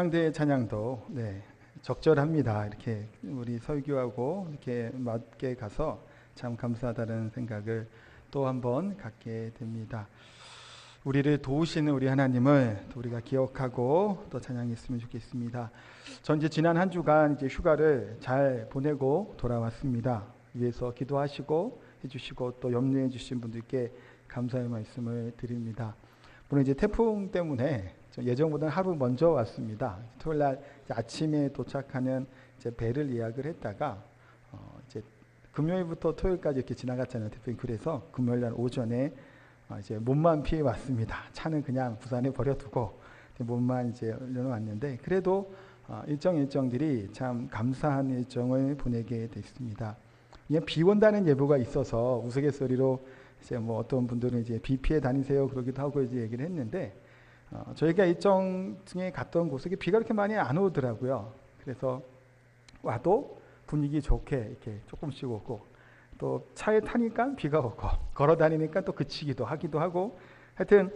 한양대 찬양도 적절합니다. 이렇게 우리 설교하고 이렇게 맞게 가서 참 감사하다는 생각을 또 한번 갖게 됩니다. 우리를 도우시는 우리 하나님을 또 우리가 기억하고 또 찬양했으면 좋겠습니다. 전 이제 지난 한 주간 이제 휴가를 잘 보내고 돌아왔습니다. 위해서 기도하시고 해주시고 또 염려해 주신 분들께 감사의 말씀을 드립니다. 물론 이제 태풍 때문에 예정보다는 하루 먼저 왔습니다. 토요일 날 아침에 도착하는 이제 배를 예약을 했다가 이제 금요일부터 토요일까지 이렇게 지나갔잖아요. 태풍이. 그래서 금요일 날 오전에 이제 몸만 피해 왔습니다. 차는 그냥 부산에 버려두고 몸만 이제 올려놓았는데 그래도 일정들이 참 감사한 일정을 보내게 됐습니다. 그냥 비 온다는 예보가 있어서 우스갯소리로 이제 뭐 어떤 분들은 이제 비 피해 다니세요 그러기도 하고 이제 얘기를 했는데 저희가 일정에 갔던 곳에 비가 그렇게 많이 안 오더라고요. 그래서 와도 분위기 좋게 이렇게 조금씩 오고 또 차에 타니까 비가 오고 걸어 다니니까 또 그치기도 하기도 하고 하여튼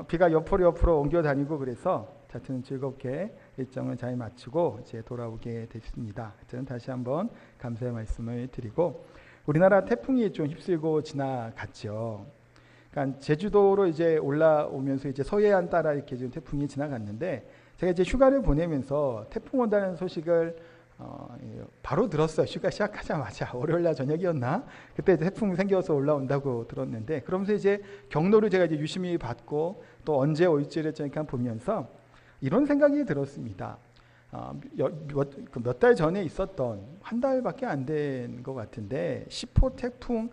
비가 옆으로 옮겨 다니고 그래서 하여튼 즐겁게 일정을 잘 마치고 이제 돌아오게 됐습니다. 하여튼 다시 한번 감사의 말씀을 드리고 우리나라 태풍이 좀 휩쓸고 지나갔죠. 그러니까 제주도로 이제 올라오면서 이제 서해안 따라 이렇게 좀 태풍이 지나갔는데 제가 이제 휴가를 보내면서 태풍 온다는 소식을 바로 들었어요. 휴가 시작하자마자 월요일날 저녁이었나? 그때 태풍 생겨서 올라온다고 들었는데 그러면서 이제 경로를 제가 이제 유심히 받고 또 언제 올지를 잠깐 보면서 이런 생각이 들었습니다. 몇 달 전에 있었던 한 달밖에 안 된 것 같은데 10호 태풍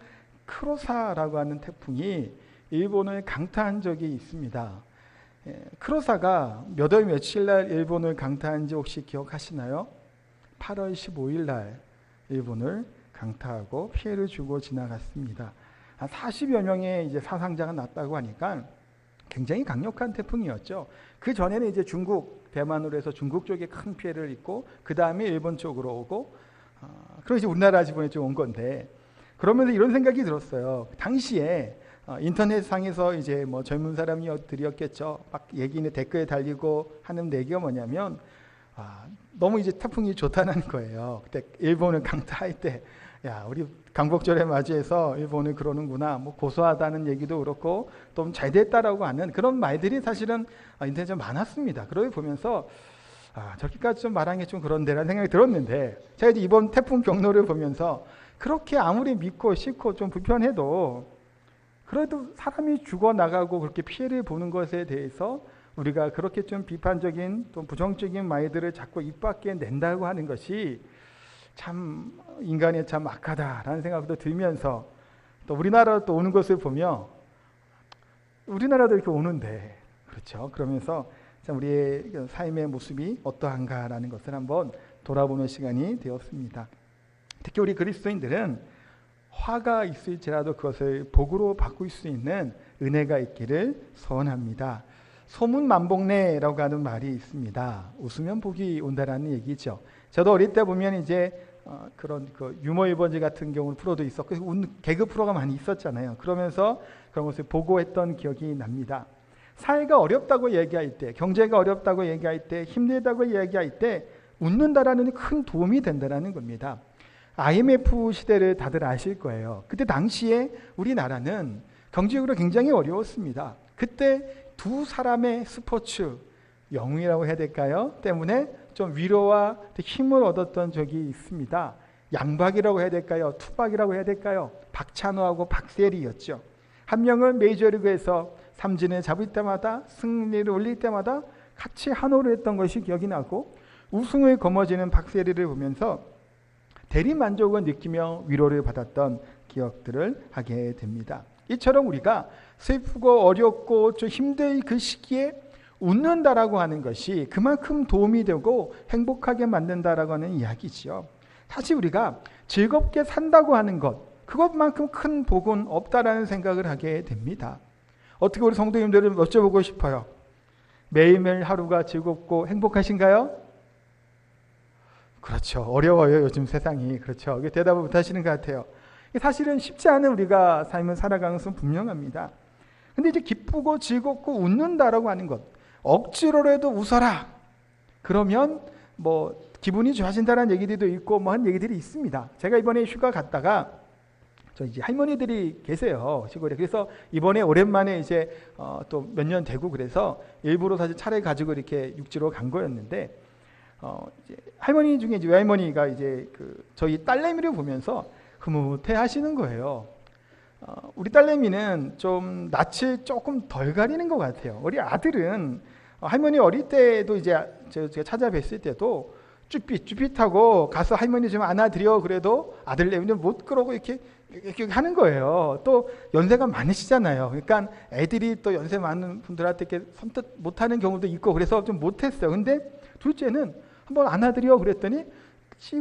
크로사라고 하는 태풍이 일본을 강타한 적이 있습니다. 크로사가 몇 월 며칠 날 일본을 강타한지 혹시 기억하시나요? 8월 15일 날 일본을 강타하고 피해를 주고 지나갔습니다. 한 40여 명의 이제 사상자가 났다고 하니까 굉장히 강력한 태풍이었죠. 그 전에는 이제 중국, 대만으로 해서 중국 쪽에 큰 피해를 입고 그 다음에 일본 쪽으로 오고 그래서 이제 우리나라 지번에 좀 온 건데 그러면서 이런 생각이 들었어요. 당시에 인터넷상에서 이제 뭐 젊은 사람들이었겠죠. 막 얘기는 댓글에 달리고 하는 얘기가 뭐냐면 너무 이제 태풍이 좋다는 거예요. 그때 일본을 강타할 때, 야, 우리 강복절에 맞이해서 일본을 그러는구나, 뭐 고소하다는 얘기도 그렇고, 좀 잘 됐다라고 하는 그런 말들이 사실은 인터넷에 많았습니다. 그러고 보면서, 저기까지 좀 말하는 게 좀 그런데라는 생각이 들었는데, 제가 이제 이번 태풍 경로를 보면서, 그렇게 아무리 믿고 싫고 좀 불편해도, 그래도 사람이 죽어나가고 그렇게 피해를 보는 것에 대해서 우리가 그렇게 좀 비판적인 또 부정적인 말들을 자꾸 입 밖에 낸다고 하는 것이 참 인간의 참 악하다라는 생각도 들면서 또 우리나라로 또 오는 것을 보며 우리나라도 이렇게 오는데 그렇죠. 그러면서 참 우리의 삶의 모습이 어떠한가라는 것을 한번 돌아보는 시간이 되었습니다. 특히 우리 그리스도인들은 화가 있을지라도 그것을 복으로 바꿀 수 있는 은혜가 있기를 소원합니다. 소문만복내라고 하는 말이 있습니다. 웃으면 복이 온다라는 얘기죠. 저도 어릴 때 보면 이제 그런 그 유머 일번지 같은 경우는 프로도 있었고 개그 프로가 많이 있었잖아요. 그러면서 그런 것을 보고했던 기억이 납니다. 사회가 어렵다고 얘기할 때, 경제가 어렵다고 얘기할 때, 힘들다고 얘기할 때 웃는다라는 큰 도움이 된다라는 겁니다. IMF 시대를 다들 아실 거예요. 그때 당시에 우리나라는 경제적으로 굉장히 어려웠습니다. 그때 두 사람의 스포츠, 영웅이라고 해야 될까요? 때문에 좀 위로와 힘을 얻었던 적이 있습니다. 양박이라고 해야 될까요? 투박이라고 해야 될까요? 박찬호하고 박세리였죠. 한 명은 메이저리그에서 삼진을 잡을 때마다 승리를 올릴 때마다 같이 한호를 했던 것이 기억이 나고 우승을 거머쥐는 박세리를 보면서 대리만족을 느끼며 위로를 받았던 기억들을 하게 됩니다. 이처럼 우리가 슬프고 어렵고 좀 힘든 그 시기에 웃는다라고 하는 것이 그만큼 도움이 되고 행복하게 만든다라고 하는 이야기지요. 사실 우리가 즐겁게 산다고 하는 것, 그것만큼 큰 복은 없다라는 생각을 하게 됩니다. 어떻게 우리 성도님들을 여쭤보고 싶어요. 매일매일 하루가 즐겁고 행복하신가요? 그렇죠. 어려워요. 요즘 세상이. 그렇죠. 대답을 못 하시는 것 같아요. 사실은 쉽지 않은 우리가 삶을 살아가는 것은 분명합니다. 근데 이제 기쁘고 즐겁고 웃는다라고 하는 것, 억지로라도 웃어라. 그러면 뭐 기분이 좋아진다는 얘기들도 있고 뭐 한 얘기들이 있습니다. 제가 이번에 휴가 갔다가 저 이제 할머니들이 계세요, 시골에. 그래서 이번에 오랜만에 이제 또 몇 년 되고 그래서 일부러 사실 차를 가지고 이렇게 육지로 간 거였는데 이제 할머니 중에 이제 외할머니가 이제 그 저희 딸내미를 보면서 흐뭇해 하시는 거예요. 우리 딸내미는 좀 낯을 조금 덜 가리는 것 같아요. 우리 아들은 할머니 어릴 때도 이제 제가 찾아뵀을 때도 쭈삣쭈삣하고 가서 할머니 좀 안아드려 그래도 아들내미는 못 그러고 이렇게 하는 거예요. 또 연세가 많으시잖아요. 그러니까 애들이 또 연세 많은 분들한테 이렇게 선뜻 못하는 경우도 있고 그래서 좀 못했어요. 근데 둘째는 한번 안아드려 그랬더니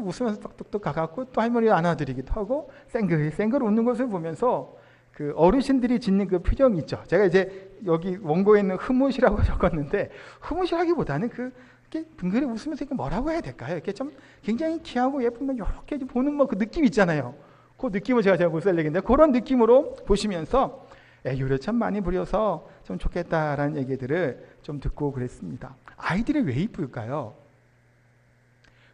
웃으면서 똑똑똑 가갖고 또 할머니 안아드리기도 하고 쌩글쌩글 웃는 것을 보면서 그 어르신들이 짓는 그 표정이 있죠. 제가 이제 여기 원고에 있는 흐뭇이라고 적었는데 흐뭇이라기보다는 이렇게 빙그레 웃으면서 이게 뭐라고 해야 될까요? 이렇게 좀 굉장히 귀하고 예쁘면 이렇게 보는 뭐 그 느낌 있잖아요. 그 느낌을 제가 못 살리겠는데 그런 느낌으로 보시면서 애교를 참 많이 부려서 좀 좋겠다라는 얘기들을 좀 듣고 그랬습니다. 아이들이 왜 이쁠까요?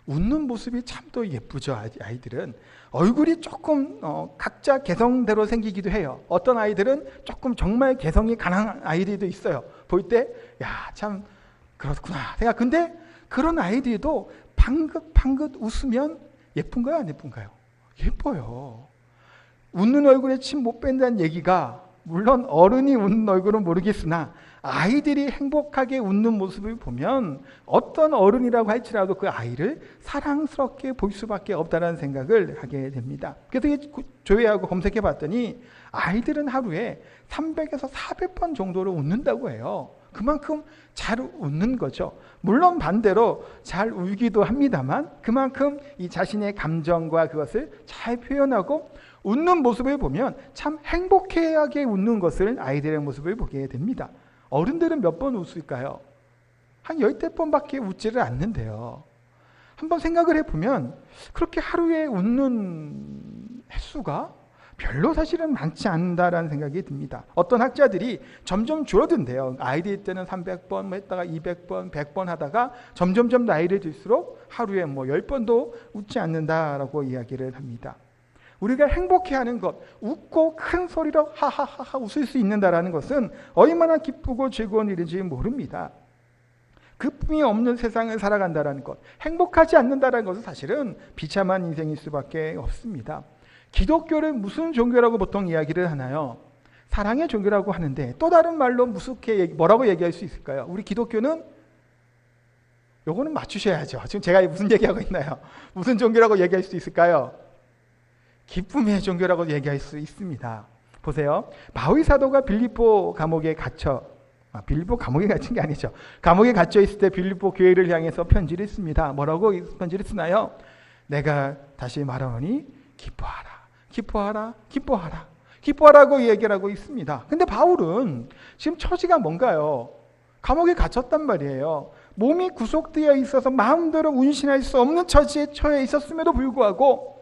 웃는 모습이 참 또 예쁘죠. 아이들은 얼굴이 조금 각자 개성대로 생기기도 해요. 어떤 아이들은 조금 정말 개성이 강한 아이들도 있어요. 볼 때 야, 참 그렇구나 생각. 근데 그런 아이들도 방긋방긋 웃으면 예쁜가요, 안 예쁜가요? 예뻐요. 웃는 얼굴에 침 못 뺀다는 얘기가 물론 어른이 웃는 얼굴은 모르겠으나 아이들이 행복하게 웃는 모습을 보면 어떤 어른이라고 할지라도 그 아이를 사랑스럽게 볼 수밖에 없다는 생각을 하게 됩니다. 그래서 조회하고 검색해 봤더니 아이들은 하루에 300에서 400번 정도로 웃는다고 해요. 그만큼 잘 웃는 거죠. 물론 반대로 잘 울기도 합니다만 그만큼 이 자신의 감정과 그것을 잘 표현하고 웃는 모습을 보면 참 행복하게 웃는 것을 아이들의 모습을 보게 됩니다. 어른들은 몇 번 웃을까요? 한 10대번밖에 웃지를 않는데요. 한번 생각을 해보면 그렇게 하루에 웃는 횟수가 별로 사실은 많지 않다라는 생각이 듭니다. 어떤 학자들이 점점 줄어든대요. 아이들 때는 300번 뭐 했다가 200번, 100번 하다가 점점점 나이를 들수록 하루에 뭐 10번도 웃지 않는다라고 이야기를 합니다. 우리가 행복해하는 것, 웃고 큰 소리로 하하하하 웃을 수 있는다라는 것은 얼마나 기쁘고 즐거운 일인지 모릅니다. 그 품이 없는 세상을 살아간다는 것, 행복하지 않는다는 것은 사실은 비참한 인생일 수밖에 없습니다. 기독교를 무슨 종교라고 보통 이야기를 하나요? 사랑의 종교라고 하는데 또 다른 말로 뭐라고 얘기할 수 있을까요? 우리 기독교는 요거는 맞추셔야죠. 지금 제가 무슨 얘기하고 있나요? 무슨 종교라고 얘기할 수 있을까요? 기쁨의 종교라고 얘기할 수 있습니다. 보세요. 바울 사도가 빌립보 감옥에 갇혀 빌립보 감옥에 갇힌 게 아니죠. 감옥에 갇혀 있을 때 빌립보 교회를 향해서 편지를 씁니다. 뭐라고 편지를 쓰나요? 내가 다시 말하노니 기뻐하라. 기뻐하라. 기뻐하라. 기뻐하라고 얘기를 하고 있습니다. 근데 바울은 지금 처지가 뭔가요? 감옥에 갇혔단 말이에요. 몸이 구속되어 있어서 마음대로 운신할 수 없는 처지에 처해 있었음에도 불구하고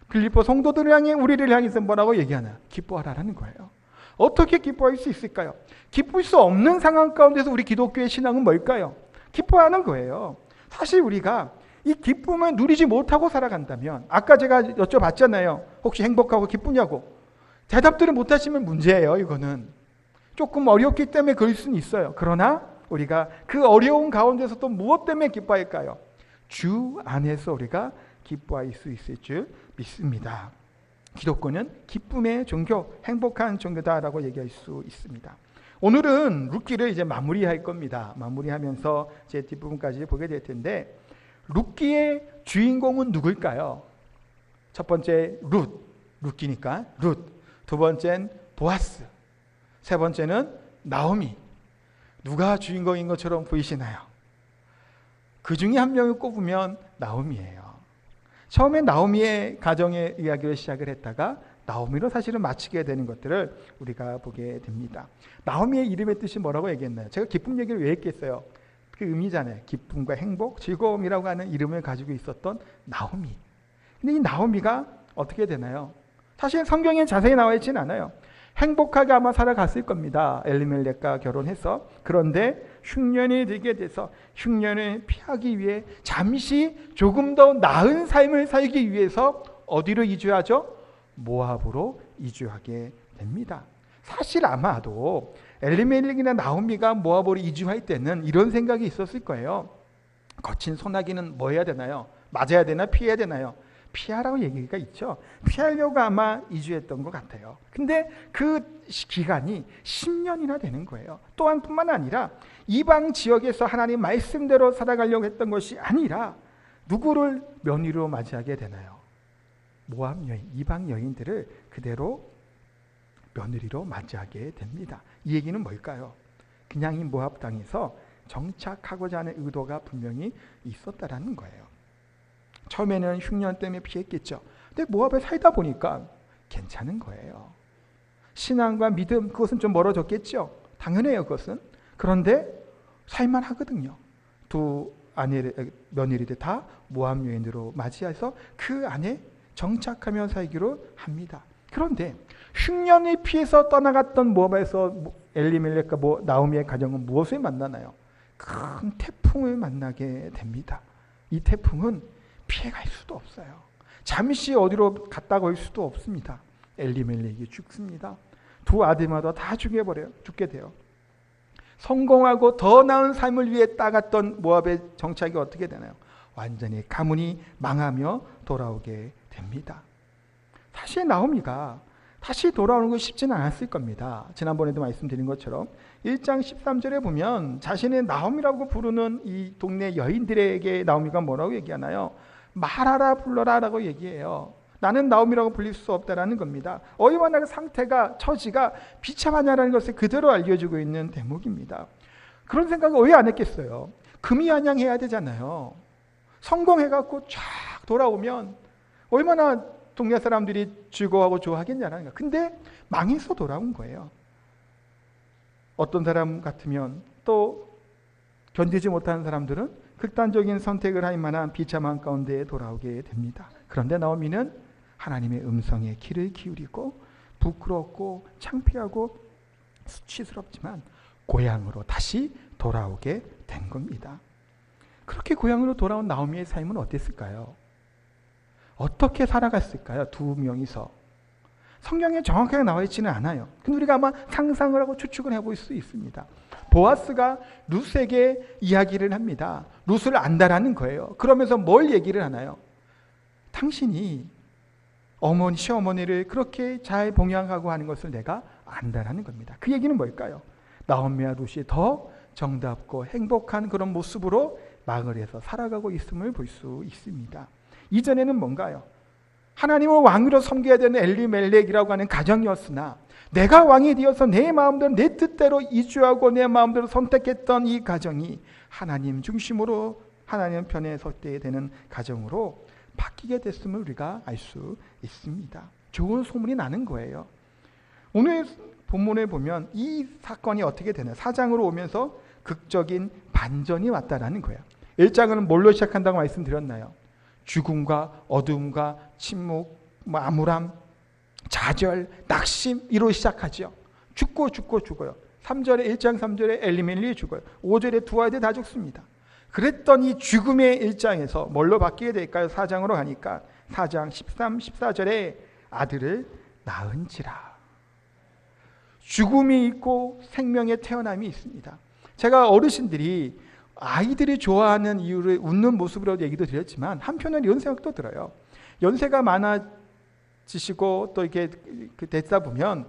빌립보 성도들을 향해 우리를 향해서 뭐라고 얘기하나? 기뻐하라는 거예요. 어떻게 기뻐할 수 있을까요? 기쁠 수 없는 상황 가운데서 우리 기독교의 신앙은 뭘까요? 기뻐하는 거예요. 사실 우리가 이 기쁨을 누리지 못하고 살아간다면 아까 제가 여쭤봤잖아요. 혹시 행복하고 기쁘냐고. 대답들을 못하시면 문제예요. 이거는. 조금 어렵기 때문에 그럴 수는 있어요. 그러나 우리가 그 어려운 가운데서 또 무엇 때문에 기뻐할까요? 주 안에서 우리가 기뻐할 수 있을 줄 믿습니다. 기독교는 기쁨의 종교, 행복한 종교다라고 얘기할 수 있습니다. 오늘은 룻기를 이제 마무리할 겁니다. 마무리하면서 제 뒷부분까지 보게 될 텐데 룻기의 주인공은 누굴까요? 첫 번째 룻기니까 룻. 두 번째는 보아스. 세 번째는 나오미. 누가 주인공인 것처럼 보이시나요? 그 중에 한 명을 꼽으면 나오미예요. 처음에 나오미의 가정의 이야기를 시작을 했다가 나오미로 사실은 마치게 되는 것들을 우리가 보게 됩니다. 나오미의 이름의 뜻이 뭐라고 얘기했나요? 제가 기쁨 얘기를 왜 했겠어요? 그 의미잖아요. 기쁨과 행복, 즐거움이라고 하는 이름을 가지고 있었던 나오미. 근데 이 나오미가 어떻게 되나요? 사실 성경에 자세히 나와 있지는 않아요. 행복하게 아마 살아갔을 겁니다. 엘리멜렉과 결혼해서. 그런데 흉년이 들게 돼서 흉년을 피하기 위해 잠시 조금 더 나은 삶을 살기 위해서 어디로 이주하죠? 모압으로 이주하게 됩니다. 사실 아마도 엘리멜렉이나 나오미가 모압으로 이주할 때는 이런 생각이 있었을 거예요. 거친 소나기는 뭐 해야 되나요? 맞아야 되나? 피해야 되나요? 피하라고 얘기가 있죠. 피하려고 아마 이주했던 것 같아요. 근데 그 기간이 10년이나 되는 거예요. 또한 뿐만 아니라 이방 지역에서 하나님 말씀대로 살아가려고 했던 것이 아니라 누구를 며느리로 맞이하게 되나요? 모압 여인, 이방 여인들을 그대로 며느리로 맞이하게 됩니다. 이 얘기는 뭘까요? 그냥 이 모압 땅에서 정착하고자 하는 의도가 분명히 있었다라는 거예요. 처음에는 흉년 때문에 피했겠죠. 근데 모압에 살다 보니까 괜찮은 거예요. 신앙과 믿음, 그것은 좀 멀어졌겠죠. 당연해요, 그것은. 그런데 살만하거든요. 두 며느리들 다 모압 여인으로 맞이해서 그 안에 정착하며 살기로 합니다. 그런데 흉년을 피해서 떠나갔던 모압에서 엘리멜렉과 나오미의 가정은 무엇을 만나나요? 큰 태풍을 만나게 됩니다. 이 태풍은 피해갈 수도 없어요. 잠시 어디로 갔다가 올 수도 없습니다. 엘리멜렉이 죽습니다. 두 아들마다 다 죽게 돼요. 성공하고 더 나은 삶을 위해 따갔던 모압의 정착이 어떻게 되나요? 완전히 가문이 망하며 돌아오게 됩니다. 사실 나오미가 다시 돌아오는 건 쉽지는 않았을 겁니다. 지난번에도 말씀드린 것처럼 1장 13절에 보면 자신의 나오미라고 부르는 이 동네 여인들에게 나오미가 뭐라고 얘기하나요? 말하라 불러라 라고 얘기해요. 나는 나오미라고 불릴 수 없다라는 겁니다. 얼마나 그 상태가, 처지가 비참하냐라는 것을 그대로 알려주고 있는 대목입니다. 그런 생각을 왜 안 했겠어요? 금이환영해야 되잖아요. 성공해갖고 쫙 돌아오면 얼마나 동네 사람들이 즐거워하고 좋아하겠냐라는 거예요. 근데 망해서 돌아온 거예요. 어떤 사람 같으면 또 견디지 못하는 사람들은 극단적인 선택을 할 만한 비참한 가운데 돌아오게 됩니다. 그런데 나오미는 하나님의 음성에 귀를 기울이고 부끄럽고 창피하고 수치스럽지만 고향으로 다시 돌아오게 된 겁니다. 그렇게 고향으로 돌아온 나오미의 삶은 어땠을까요? 어떻게 살아갔을까요? 두 명이서. 성경에 정확하게 나와 있지는 않아요. 근데 우리가 아마 상상을 하고 추측을 해볼 수 있습니다. 보아스가 룻에게 이야기를 합니다. 룻을 안다라는 거예요. 그러면서 뭘 얘기를 하나요? 당신이 시어머니를 그렇게 잘 봉양하고 하는 것을 내가 안다라는 겁니다. 그 얘기는 뭘까요? 나오미와 룻이 더 정답고 행복한 그런 모습으로 마을에서 살아가고 있음을 볼 수 있습니다. 이전에는 뭔가요? 하나님을 왕으로 섬겨야 되는 엘리멜렉이라고 하는 가정이었으나 내가 왕이 되어서 내 마음대로 내 뜻대로 이주하고 내 마음대로 선택했던 이 가정이 하나님 중심으로 하나님 편에 설 때 되는 가정으로 바뀌게 됐음을 우리가 알 수 있습니다. 좋은 소문이 나는 거예요. 오늘 본문에 보면 이 사건이 어떻게 되나요? 4장으로 오면서 극적인 반전이 왔다라는 거예요. 1장은 뭘로 시작한다고 말씀드렸나요? 죽음과 어둠과 침묵, 암울함, 좌절, 낙심 이로 시작하죠. 죽어요. 1장 3절에 엘리멜렉이 죽어요. 5절에 두 아이들 다 죽습니다. 그랬던 이 죽음의 1장에서 뭘로 바뀌게 될까요? 4장으로 가니까 4장 13, 14절에 아들을 낳은지라. 죽음이 있고 생명의 태어남이 있습니다. 제가 어르신들이 아이들이 좋아하는 이유를 웃는 모습으로 얘기도 드렸지만 한편으로는 이런 생각도 들어요. 연세가 많아지시고 또 이렇게 됐다 보면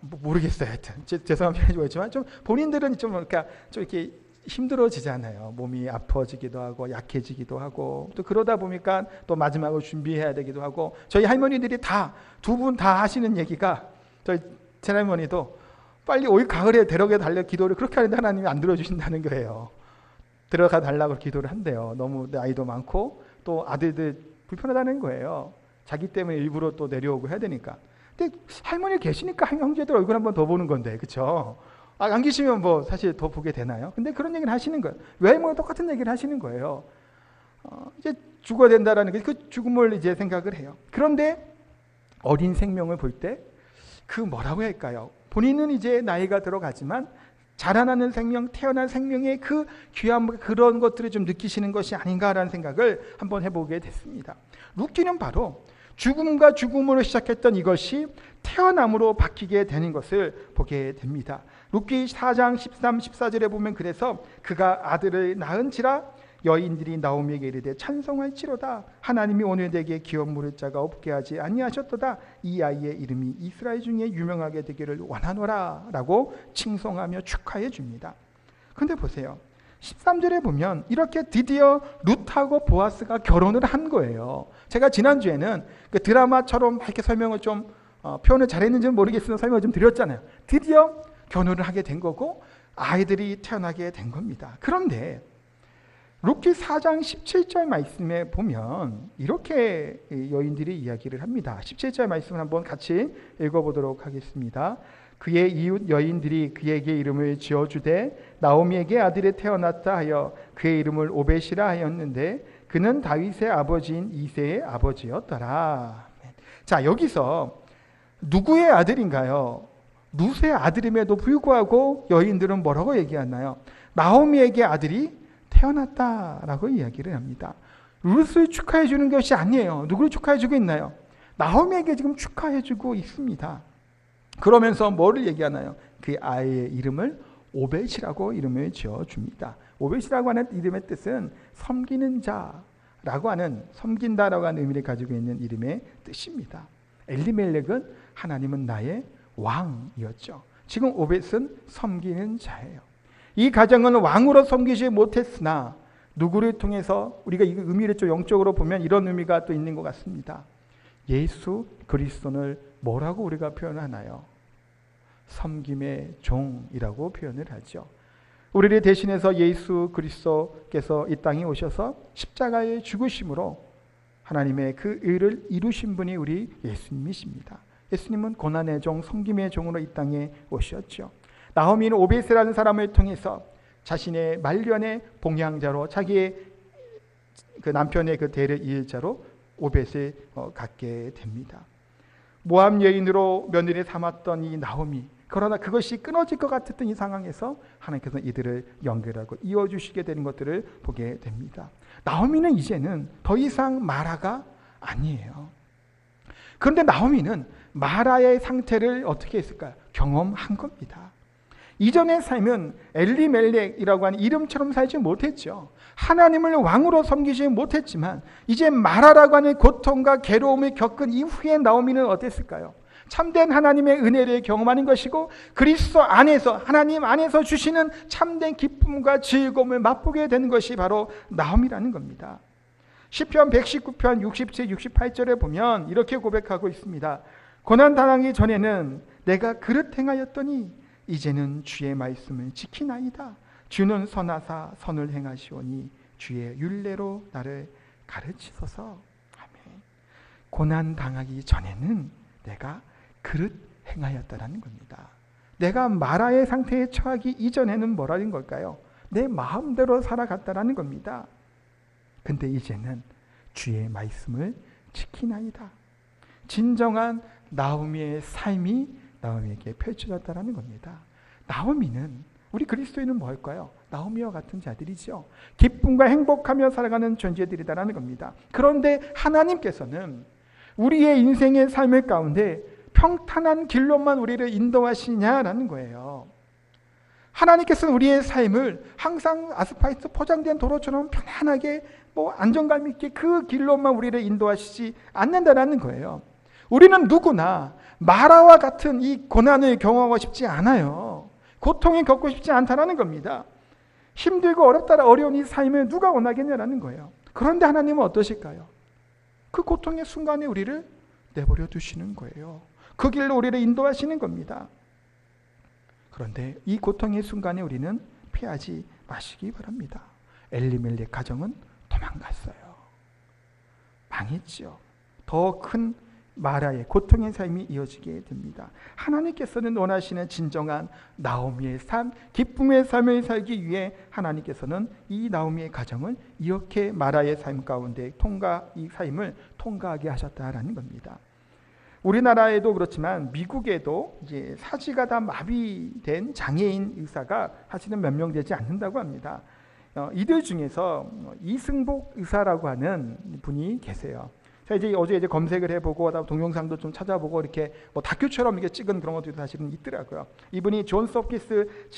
모르겠어요. 하여튼 죄송한 표현이 좋지만 좀 본인들은 좀 이렇게 힘들어지잖아요. 몸이 아파지기도 하고 약해지기도 하고 또 그러다 보니까 또 마지막으로 준비해야 되기도 하고 저희 할머니들이 두 분 다 하시는 얘기가 저희 친할머니도 빨리 올 가을에 데려가 달라 기도를 그렇게 하는데 하나님이 안 들어주신다는 거예요. 들어가 달라고 기도를 한대요. 너무 나이도 많고 또 아들들 불편하다는 거예요. 자기 때문에 일부러 또 내려오고 해야 되니까. 근데 할머니 계시니까 형제들 얼굴 한번 더 보는 건데, 그렇죠? 안 계시면 뭐 사실 더 보게 되나요? 근데 그런 얘기를 하시는 거예요. 외모가 똑같은 얘기를 하시는 거예요. 이제 죽어야 된다라는 그 죽음을 이제 생각을 해요. 그런데 어린 생명을 볼 때 그 뭐라고 할까요? 본인은 이제 나이가 들어가지만 자라나는 생명, 태어난 생명의 그 귀함, 그런 것들을 좀 느끼시는 것이 아닌가라는 생각을 한번 해보게 됐습니다. 룻기는 바로 죽음과 죽음으로 시작했던 이것이 태어남으로 바뀌게 되는 것을 보게 됩니다. 룻기 4장 13, 14절에 보면 그래서 그가 아들을 낳은지라 여인들이 나오미에게 이르되 찬송할지로다. 하나님이 오늘 내게 기업 물을 자가 없게 하지 아니하셨도다. 이 아이의 이름이 이스라엘 중에 유명하게 되기를 원하노라 라고 칭송하며 축하해 줍니다. 그런데 보세요. 13절에 보면 이렇게 드디어 룻하고 보아스가 결혼을 한 거예요. 제가 지난주에는 그 드라마처럼 이렇게 설명을 좀 표현을 잘했는지는 모르겠으나 설명을 좀 드렸잖아요. 드디어 결혼을 하게 된 거고 아이들이 태어나게 된 겁니다. 그런데 룻기 4장 17절 말씀에 보면 이렇게 여인들이 이야기를 합니다. 17절 말씀을 한번 같이 읽어보도록 하겠습니다. 그의 이웃 여인들이 그에게 이름을 지어주되 나오미에게 아들이 태어났다 하여 그의 이름을 오벳이라 하였는데 그는 다윗의 아버지인 이새의 아버지였더라. 자, 여기서 누구의 아들인가요? 룻의 아들임에도 불구하고 여인들은 뭐라고 얘기하나요? 나오미에게 아들이 태어났다라고 이야기를 합니다. 룻을 축하해 주는 것이 아니에요. 누구를 축하해 주고 있나요? 나오미에게 지금 축하해 주고 있습니다. 그러면서 뭐를 얘기하나요? 그 아이의 이름을 오벳이라고 이름을 지어줍니다. 오벳이라고 하는 이름의 뜻은 섬기는 자라고 하는, 섬긴다라고 하는 의미를 가지고 있는 이름의 뜻입니다. 엘리멜렉은 하나님은 나의 왕이었죠. 지금 오벳은 섬기는 자예요. 이 가정은 왕으로 섬기지 못했으나 누구를 통해서, 우리가 이 의미를 좀 영적으로 보면 이런 의미가 또 있는 것 같습니다. 예수 그리스도를 뭐라고 우리가 표현하나요? 섬김의 종이라고 표현을 하죠. 우리를 대신해서 예수 그리스도께서 이 땅에 오셔서 십자가에 죽으심으로 하나님의 그 의를 이루신 분이 우리 예수님이십니다. 예수님은 고난의 종, 섬김의 종으로 이 땅에 오셨죠. 나오미는 오벳이라는 사람을 통해서 자신의 말년의 봉양자로, 자기의 그 남편의 그 대를 이을 자로 오벳을 갖게 됩니다. 모압 여인으로 며느리 삼았던 이 나오미, 그러나 그것이 끊어질 것 같았던 이 상황에서 하나님께서는 이들을 연결하고 이어주시게 되는 것들을 보게 됩니다. 나오미는 이제는 더 이상 마라가 아니에요. 그런데 나오미는 마라의 상태를 어떻게 했을까요? 경험한 겁니다. 이전의 삶은 엘리멜렉이라고 하는 이름처럼 살지 못했죠. 하나님을 왕으로 섬기지 못했지만 이제 마라라고 하는 고통과 괴로움을 겪은 이후에 나오미는 어땠을까요? 참된 하나님의 은혜를 경험하는 것이고 그리스도 안에서, 하나님 안에서 주시는 참된 기쁨과 즐거움을 맛보게 되는 것이 바로 나오미라는 겁니다. 시편 119편 67, 68절에 보면 이렇게 고백하고 있습니다. 고난 당하기 전에는 내가 그릇 행하였더니 이제는 주의 말씀을 지키나이다. 주는 선하사 선을 행하시오니 주의 율례로 나를 가르치소서. 아멘. 고난 당하기 전에는 내가 그릇 행하였다라는 겁니다. 내가 마라의 상태에 처하기 이전에는 뭐라는 걸까요? 내 마음대로 살아갔다라는 겁니다. 근데 이제는 주의 말씀을 지키나이다. 진정한 나오미의 삶이 나오미에게 펼쳐졌다라는 겁니다. 나오미는, 우리 그리스도인은 뭘까요? 나오미와 같은 자들이죠. 기쁨과 행복하며 살아가는 존재들이다라는 겁니다. 그런데 하나님께서는 우리의 인생의 삶의 가운데 평탄한 길로만 우리를 인도하시냐라는 거예요. 하나님께서는 우리의 삶을 항상 아스팔트 포장된 도로처럼 편안하게 안정감 있게 그 길로만 우리를 인도하시지 않는다라는 거예요. 우리는 누구나 마라와 같은 이 고난을 경험하고 싶지 않아요. 고통을 겪고 싶지 않다라는 겁니다. 힘들고 어려운 이 삶을 누가 원하겠냐라는 거예요. 그런데 하나님은 어떠실까요? 그 고통의 순간에 우리를 내버려 두시는 거예요. 그 길로 우리를 인도하시는 겁니다. 그런데 이 고통의 순간에 우리는 피하지 마시기 바랍니다. 엘리멜렉 가정은 도망갔어요. 망했죠. 더 큰 마라의 고통의 삶이 이어지게 됩니다. 하나님께서는 원하시는 진정한 나오미의 삶, 기쁨의 삶을 살기 위해 하나님께서는 이 나오미의 가정을 이렇게 마라의 삶 가운데 이 삶을 통과하게 하셨다라는 겁니다. 우리나라에도 그렇지만 미국에도 이제 사지가 다 마비된 장애인 의사가 사실은 몇 명 되지 않는다고 합니다. 이들 중에서 이승복 의사라고 하는 분이 계세요. 자, 이제 어제 검색을 해보고 동영상도 좀 찾아보고 이렇게 뭐 다큐처럼 이게 찍은 그런 것들도 사실은 있더라고요. 이분이 존스 홉킨스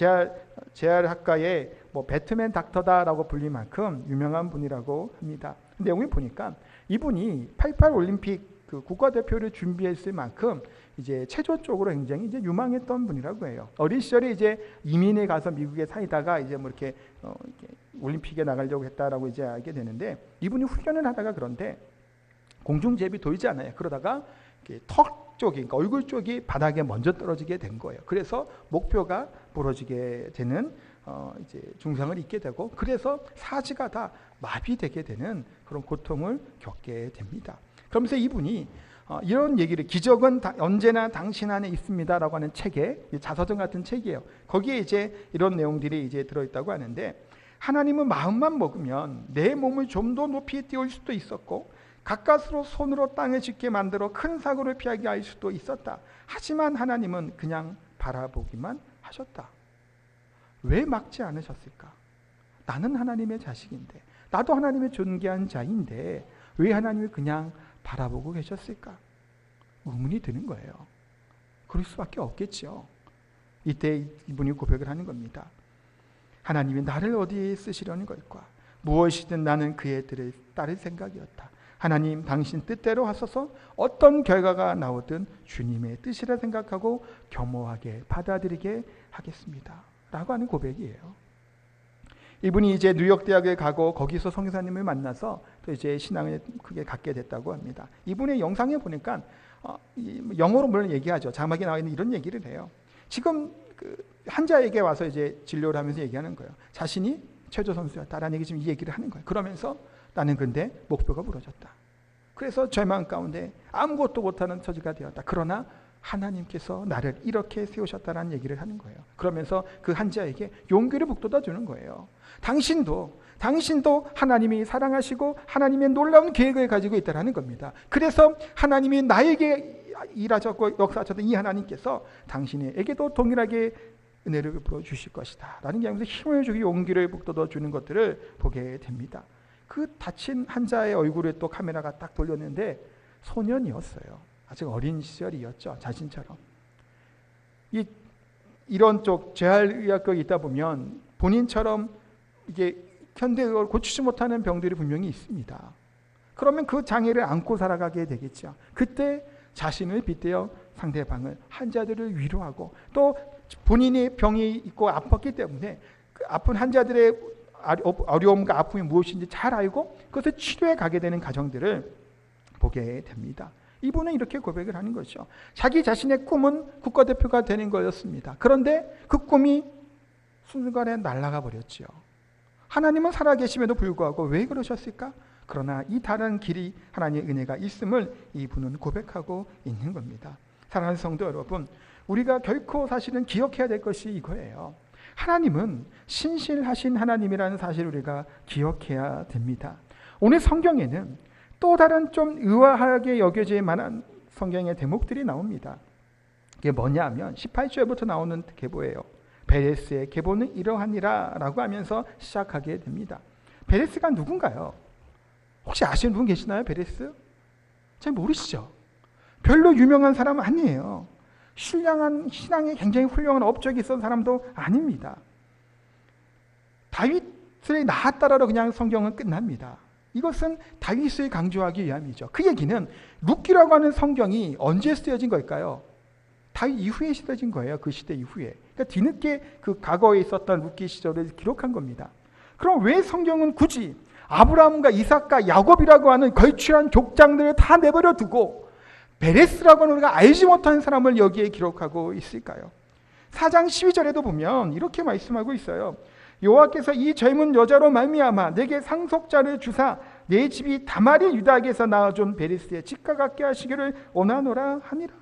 재활학과의 뭐 배트맨 닥터다라고 불릴 만큼 유명한 분이라고 합니다. 내용을 보니까 이분이 88 올림픽 그 국가대표를 준비했을 만큼 이제 체조적으로 굉장히 이제 유망했던 분이라고 해요. 어린 시절에 이제 이민에 가서 미국에 살다가 이제 뭐 이렇게 올림픽에 나가려고 했다라고 이제 알게 되는데, 이분이 훈련을 하다가 그런데 공중제비 돌지 않아요. 그러다가 턱 쪽이, 그러니까 얼굴 쪽이 바닥에 먼저 떨어지게 된 거예요. 그래서 목표가 부러지게 되는 이제 중상을 입게 되고, 그래서 사지가 다 마비되게 되는 그런 고통을 겪게 됩니다. 그러면서 이분이 이런 얘기를, 기적은 언제나 당신 안에 있습니다라고 하는 책에, 자서전 같은 책이에요. 거기에 이제 이런 내용들이 이제 들어있다고 하는데, 하나님은 마음만 먹으면 내 몸을 좀 더 높이 띄울 수도 있었고, 가까스로 손으로 땅을 짚게 만들어 큰 사고를 피하게 할 수도 있었다. 하지만 하나님은 그냥 바라보기만 하셨다. 왜 막지 않으셨을까? 나는 하나님의 자식인데, 나도 하나님의 존귀한 자인데 왜 하나님이 그냥 바라보고 계셨을까? 의문이 드는 거예요. 그럴 수밖에 없겠죠. 이때 이분이 고백을 하는 겁니다. 하나님이 나를 어디에 쓰시려는 걸까? 무엇이든 나는 그의 뜻을 따를 생각이었다. 하나님, 당신 뜻대로 하소서. 어떤 결과가 나오든 주님의 뜻이라 생각하고 겸허하게 받아들이게 하겠습니다. 라고 하는 고백이에요. 이분이 이제 뉴욕 대학에 가고 거기서 성교사님을 만나서 또 이제 신앙을 크게 갖게 됐다고 합니다. 이분의 영상에 보니까 영어로 물론 얘기하죠. 자막에 나와 있는 이런 얘기를 해요. 지금 그 환자에게 와서 이제 진료를 하면서 얘기하는 거예요. 자신이 체조 선수였다라는 얘기, 지금 이 얘기를 하는 거예요. 그러면서 나는 근데 목표가 부러졌다. 그래서 절망 가운데 아무것도 못하는 처지가 되었다. 그러나 하나님께서 나를 이렇게 세우셨다라는 얘기를 하는 거예요. 그러면서 그 환자에게 용기를 북돋아 주는 거예요. 당신도 하나님이 사랑하시고 하나님의 놀라운 계획을 가지고 있다라는 겁니다. 그래서 하나님이 나에게 일하셨고 역사하셨던 이 하나님께서 당신에게도 동일하게 은혜를 베풀어 주실 것이다 라는 게 하면서 힘을 주기, 용기를 북돋아 주는 것들을 보게 됩니다. 그 다친 환자의 얼굴에 또 카메라가 딱 돌렸는데 소년이었어요. 아직 어린 시절이었죠. 자신처럼. 이런 쪽 재활의학과에 있다 보면 본인처럼 이게 현대의학을 고치지 못하는 병들이 분명히 있습니다. 그러면 그 장애를 안고 살아가게 되겠죠. 그때 자신을 빗대어 상대방을, 환자들을 위로하고, 또 본인이 병이 있고 아팠기 때문에 그 아픈 환자들의 어려움과 아픔이 무엇인지 잘 알고 그것을 치료해 가게 되는 가정들을 보게 됩니다. 이분은 이렇게 고백을 하는 거죠. 자기 자신의 꿈은 국가대표가 되는 거였습니다. 그런데 그 꿈이 순간에 날아가 버렸죠. 하나님은 살아계심에도 불구하고 왜 그러셨을까? 그러나 이 다른 길이 하나님의 은혜가 있음을 이분은 고백하고 있는 겁니다. 사랑하는 성도 여러분, 우리가 결코 사실은 기억해야 될 것이 이거예요. 하나님은 신실하신 하나님이라는 사실을 우리가 기억해야 됩니다. 오늘 성경에는 또 다른 좀 의아하게 여겨질 만한 성경의 대목들이 나옵니다. 이게 뭐냐 하면 18절부터 나오는 계보예요. 베레스의 계보는 이러하니라 라고 하면서 시작하게 됩니다. 베레스가 누군가요? 혹시 아시는 분 계시나요? 베레스? 잘 모르시죠? 별로 유명한 사람은 아니에요. 신령한 신앙에 굉장히 훌륭한 업적이 있었던 사람도 아닙니다. 다윗을 낳았다라로 그냥 성경은 끝납니다. 이것은 다윗을 강조하기 위함이죠. 그 얘기는 룻기라고 하는 성경이 언제 쓰여진 걸까요? 다윗 이후에 쓰여진 거예요. 그 시대 이후에. 그러니까 뒤늦게 그 과거에 있었던 룻기 시절을 기록한 겁니다. 그럼 왜 성경은 굳이 아브라함과 이삭과 야곱이라고 하는 걸출한 족장들을 다 내버려 두고 베레스라고 하는 우리가 알지 못하는 사람을 여기에 기록하고 있을까요? 4장 12절에도 보면 이렇게 말씀하고 있어요. 여호와께서 이 젊은 여자로 말미암아 내게 상속자를 주사 내 집이 다말이 유다에게서 낳아준 베레스의 집과 같게 하시기를 원하노라 하니라.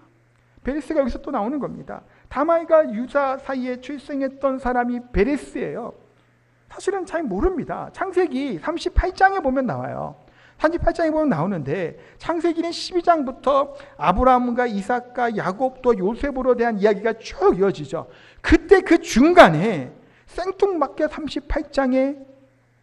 베레스가 여기서 또 나오는 겁니다. 다말과 유다 사이에 출생했던 사람이 베레스예요. 사실은 잘 모릅니다. 창세기 38장에 보면 나와요. 38장에 보면 나오는데 창세기는 12장부터 아브라함과 이삭과 야곱 또 요셉으로 대한 이야기가 쭉 이어지죠. 그때 그 중간에 생뚱맞게 38장에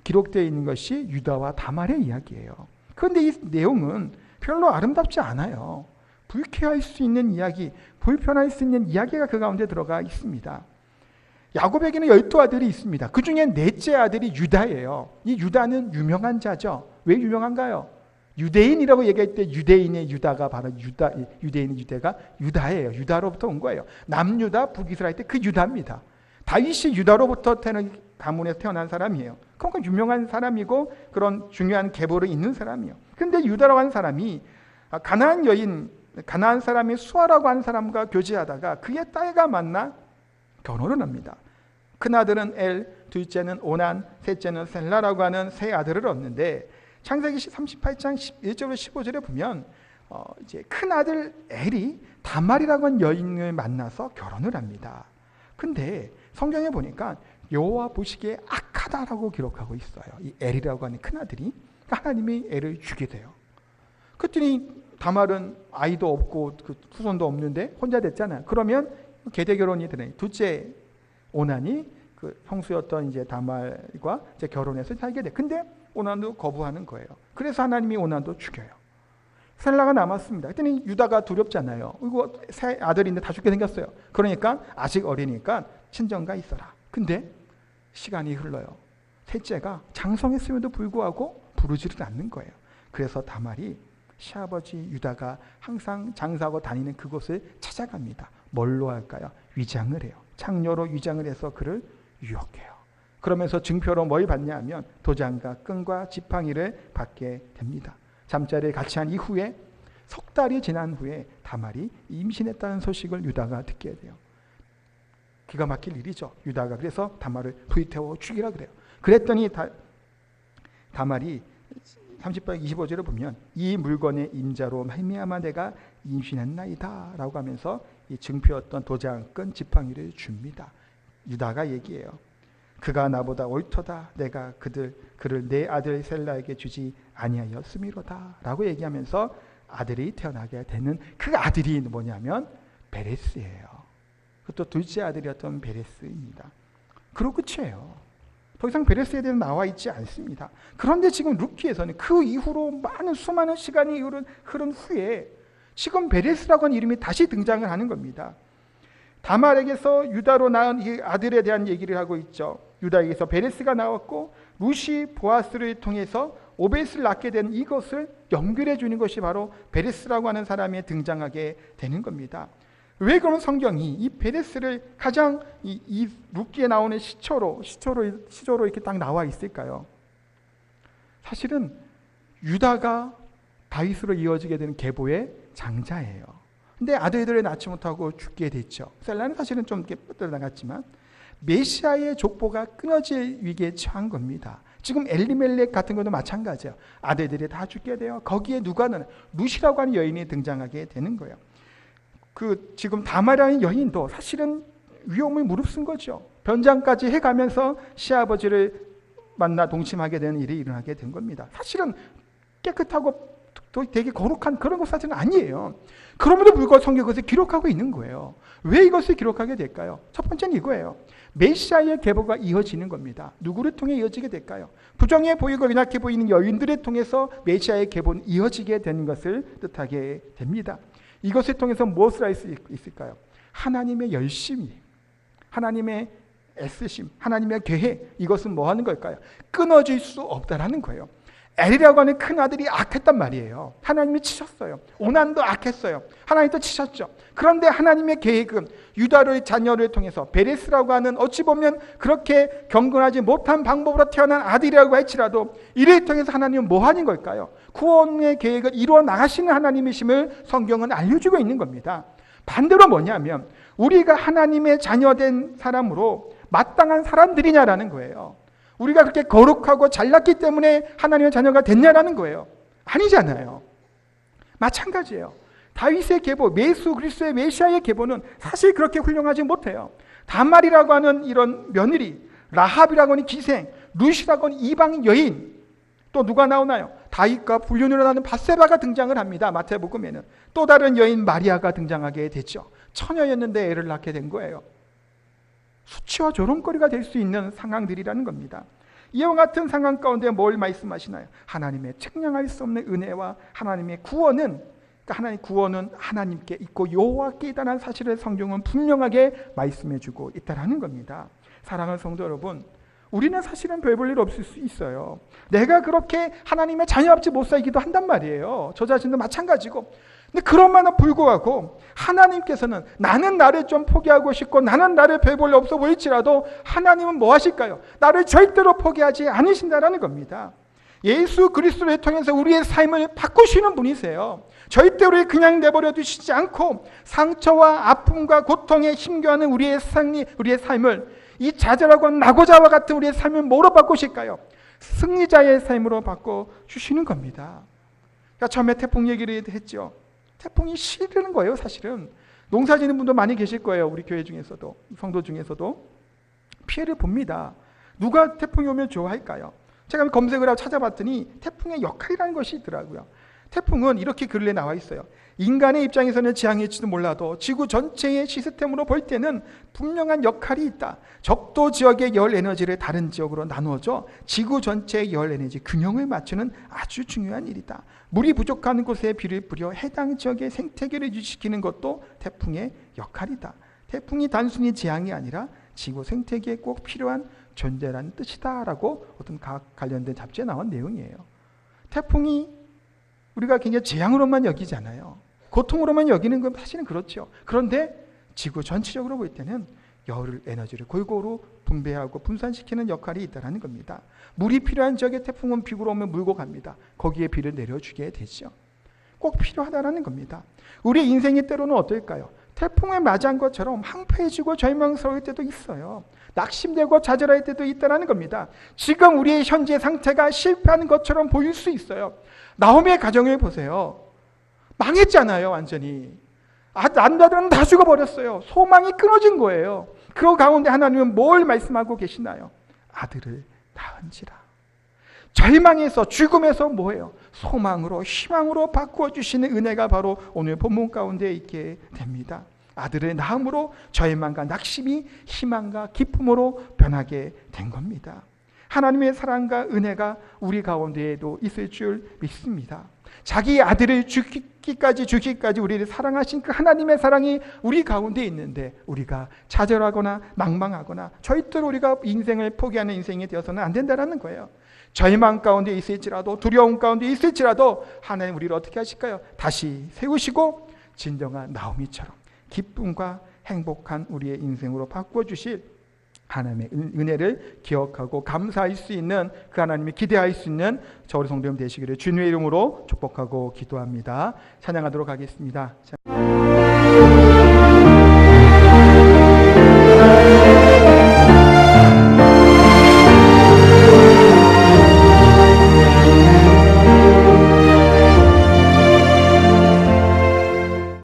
기록되어 있는 것이 유다와 다말의 이야기예요. 그런데 이 내용은 별로 아름답지 않아요. 불쾌할 수 있는 이야기, 불편할 수 있는 이야기가 그 가운데 들어가 있습니다. 야곱에게는 12아들이 있습니다. 그 중에 넷째 아들이 유다예요. 이 유다는 유명한 자죠. 왜 유명한가요? 유대인이라고 얘기할 때 유대인의 유다가 바로 유대인의 유대가 유다예요. 유다로부터 온 거예요. 남유다, 북이스라엘 때 그 유다입니다. 다윗이 유다로부터 가문에서 태어난 사람이에요. 그러니까 유명한 사람이고 그런 중요한 계보를 잇는 사람이에요. 그런데 유다라고 하는 사람이 가나안 여인, 가나안 사람의 수아라고 하는 사람과 교제하다가 그의 딸과 만나 결혼을 합니다. 큰아들은 엘, 둘째는 오난, 셋째는 셀라라고 하는 세 아들을 얻는데 창세기 38장 1절로 15절에 보면 이제 큰아들 엘이 다말이라고 하는 여인을 만나서 결혼을 합니다. 근데 성경에 보니까 여호와 보시기에 악하다라고 기록하고 있어요. 이 엘이라고 하는 큰아들이 하나님이 엘을 주게 돼요. 그랬더니 다말은 아이도 없고 그 후손도 없는데 혼자 됐잖아요. 그러면 계대 결혼이 되네. 둘째 오난이 그 형수였던 이제 다말과 이제 결혼해서 살게 돼. 근데 오난도 거부하는 거예요. 그래서 하나님이 오난도 죽여요. 셀라가 남았습니다. 그랬더니 유다가 두렵잖아요. 이거 세 아들인데 다 죽게 생겼어요. 그러니까 아직 어리니까 친정가 있어라. 근데 시간이 흘러요. 셋째가 장성했음에도 불구하고 부르지를 않는 거예요. 그래서 다말이 시아버지 유다가 항상 장사하고 다니는 그곳을 찾아갑니다. 뭘로 할까요? 위장을 해요. 창녀로 위장을 해서 그를 유혹해요. 그러면서 증표로 뭘 받냐 하면 도장과 끈과 지팡이를 받게 됩니다. 잠자리에 같이 한 이후에 석 달이 지난 후에 다말이 임신했다는 소식을 유다가 듣게 돼요. 기가 막힐 일이죠. 유다가 그래서 다말을 불태워 죽이라 그래요. 그랬더니 다말이 30장 25절을 보면 이 물건의 임자로 말미암아 내가 임신했나이다 라고 하면서 이 증표였던 도장끈 지팡이를 줍니다. 유다가 얘기해요. 그가 나보다 옳도다. 내가 그를 내 아들 셀라에게 주지 아니하였음이로다 라고 얘기하면서 아들이 태어나게 되는 그 아들이 뭐냐면 베레스예요. 그것도 둘째 아들이었던 베레스입니다. 그리고 끝이에요. 더 이상 베레스에 대해서 나와 있지 않습니다. 그런데 지금 룻기에서는 그 이후로 수많은 시간이 흐른 후에 지금 베레스라고 하는 이름이 다시 등장을 하는 겁니다. 다말에게서 유다로 낳은 이 아들에 대한 얘기를 하고 있죠. 유다에게서 베레스가 나왔고 룻이 보아스를 통해서 오벳을 낳게 된 이것을 연결해 주는 것이 바로 베레스라고 하는 사람이 등장하게 되는 겁니다. 왜 그런 성경이 이 베레스를 가장 이 룻기에 나오는 시초로 이렇게 딱 나와 있을까요? 사실은 유다가 다윗으로 이어지게 되는 계보의 장자예요. 근데 아들들을 낳지 못하고 죽게 됐죠. 셀라는 사실은 좀 뻗어나갔지만 메시아의 족보가 끊어질 위기에 처한 겁니다. 지금 엘리멜렉 같은 것도 마찬가지예요. 아들들이 다 죽게 돼요. 거기에 누가는 룻이라고 하는 여인이 등장하게 되는 거예요. 지금 다말이라는 여인도 사실은 위험을 무릅쓴 거죠. 변장까지 해가면서 시아버지를 만나 동침하게 되는 일이 일어나게 된 겁니다. 사실은 깨끗하고 되게 거룩한 그런 것 사실은 아니에요. 그럼에도 불구하고 성경이 그것을 기록하고 있는 거예요. 왜 이것을 기록하게 될까요? 첫 번째는 이거예요. 메시아의 계보가 이어지는 겁니다. 누구를 통해 이어지게 될까요? 부정해 보이고 연약해 보이는 여인들을 통해서 메시아의 계보는 이어지게 되는 것을 뜻하게 됩니다. 이것을 통해서 무엇을 할 수 있을까요? 하나님의 열심히, 하나님의 애쓰심, 하나님의 계획, 이것은 뭐 하는 걸까요? 끊어질 수 없다라는 거예요. 엘이라고 하는 큰 아들이 악했단 말이에요. 하나님이 치셨어요. 오난도 악했어요. 하나님도 치셨죠. 그런데 하나님의 계획은 유다의 자녀를 통해서 베레스라고 하는 어찌 보면 그렇게 경건하지 못한 방법으로 태어난 아들이라고 할지라도 이를 통해서 하나님은 뭐 하는 걸까요? 구원의 계획을 이루어 나가시는 하나님이심을 성경은 알려주고 있는 겁니다. 반대로 뭐냐면 우리가 하나님의 자녀된 사람으로 마땅한 사람들이냐라는 거예요. 우리가 그렇게 거룩하고 잘났기 때문에 하나님의 자녀가 됐냐라는 거예요. 아니잖아요. 마찬가지예요. 다윗의 계보, 예수 그리스도의 메시아의 계보는 사실 그렇게 훌륭하지 못해요. 다말이라고 하는 이런 며느리, 라합이라고 하는 기생, 룻이라고 하는 이방 여인, 또 누가 나오나요? 다윗과 불륜을 하는 밧세바가 등장을 합니다. 마태복음에는 또 다른 여인 마리아가 등장하게 되죠. 처녀였는데 애를 낳게 된 거예요. 수치와 조롱거리가 될 수 있는 상황들이라는 겁니다. 이와 같은 상황 가운데 뭘 말씀하시나요? 하나님의 측량할 수 없는 은혜와 하나님의 구원은, 하나님의 구원은 하나님께 있고 여호와께 있다는 사실을 성경은 분명하게 말씀해주고 있다는 겁니다. 사랑하는 성도 여러분, 우리는 사실은 별 볼 일 없을 수 있어요. 내가 그렇게 하나님의 자녀 없이 못 살기도 한단 말이에요. 저 자신도 마찬가지고. 근데 그럼에도 불구하고 하나님께서는 나는 나를 좀 포기하고 싶고 나는 나를 별 볼 일 없어 보일지라도 하나님은 뭐 하실까요? 나를 절대로 포기하지 않으신다라는 겁니다. 예수 그리스도를 통해서 우리의 삶을 바꾸시는 분이세요. 절대로 그냥 내버려 두시지 않고 상처와 아픔과 고통에 힘겨워하는 우리의 삶을, 이 좌절하고 낙오자와 같은 우리의 삶을 뭐로 바꾸실까요? 승리자의 삶으로 바꿔주시는 겁니다. 그러니까 처음에 태풍 얘기를 했죠. 태풍이 싫은 거예요. 사실은 농사 지는 분도 많이 계실 거예요. 우리 교회 중에서도, 성도 중에서도 피해를 봅니다. 누가 태풍이 오면 좋아할까요? 제가 검색을 하고 찾아봤더니 태풍의 역할이라는 것이 있더라고요. 태풍은 이렇게 글에 나와 있어요. 인간의 입장에서는 재앙일지도 몰라도 지구 전체의 시스템으로 볼 때는 분명한 역할이 있다. 적도 지역의 열 에너지를 다른 지역으로 나누어져 지구 전체의 열 에너지 균형을 맞추는 아주 중요한 일이다. 물이 부족한 곳에 비를 뿌려 해당 지역의 생태계를 유지시키는 것도 태풍의 역할이다. 태풍이 단순히 재앙이 아니라 지구 생태계에 꼭 필요한 존재라는 뜻이다 라고 어떤 관련된 잡지에 나온 내용이에요. 태풍이 우리가 굉장히 재앙으로만 여기잖아요. 고통으로만 여기는 건 사실은 그렇죠. 그런데 지구 전체적으로 볼 때는 열 에너지를 골고루 분배하고 분산시키는 역할이 있다는 겁니다. 물이 필요한 지역에 태풍은 비구로 오면 물고 갑니다. 거기에 비를 내려주게 되죠. 꼭 필요하다는 겁니다. 우리 인생의 때로는 어떨까요? 태풍에 맞이한 것처럼 황폐해지고 절망스러울 때도 있어요. 낙심되고 좌절할 때도 있다는 겁니다. 지금 우리의 현재 상태가 실패하는 것처럼 보일 수 있어요. 나오미의 가정을 보세요. 망했잖아요. 완전히. 남자들은 다 죽어버렸어요. 소망이 끊어진 거예요. 그 가운데 하나님은 뭘 말씀하고 계시나요? 아들을 낳은지라. 절망에서, 죽음에서 뭐예요? 소망으로, 희망으로 바꾸어주시는 은혜가 바로 오늘 본문 가운데 있게 됩니다. 아들을 낳음으로 절망과 낙심이 희망과 기쁨으로 변하게 된 겁니다. 하나님의 사랑과 은혜가 우리 가운데에도 있을 줄 믿습니다. 자기 아들을 주기까지 우리를 사랑하신 그 하나님의 사랑이 우리 가운데 있는데 우리가 좌절하거나 망망하거나 절대로 우리가 인생을 포기하는 인생이 되어서는 안 된다는 거예요. 절망 가운데 있을지라도 두려움 가운데 있을지라도 하나님 우리를 어떻게 하실까요? 다시 세우시고 진정한 나오미처럼 기쁨과 행복한 우리의 인생으로 바꿔주실 하나님의 은혜를 기억하고 감사할 수 있는, 그 하나님이 기대할 수 있는 저 우리 성도님 되시기를 주님의 이름으로 축복하고 기도합니다. 찬양하도록 하겠습니다.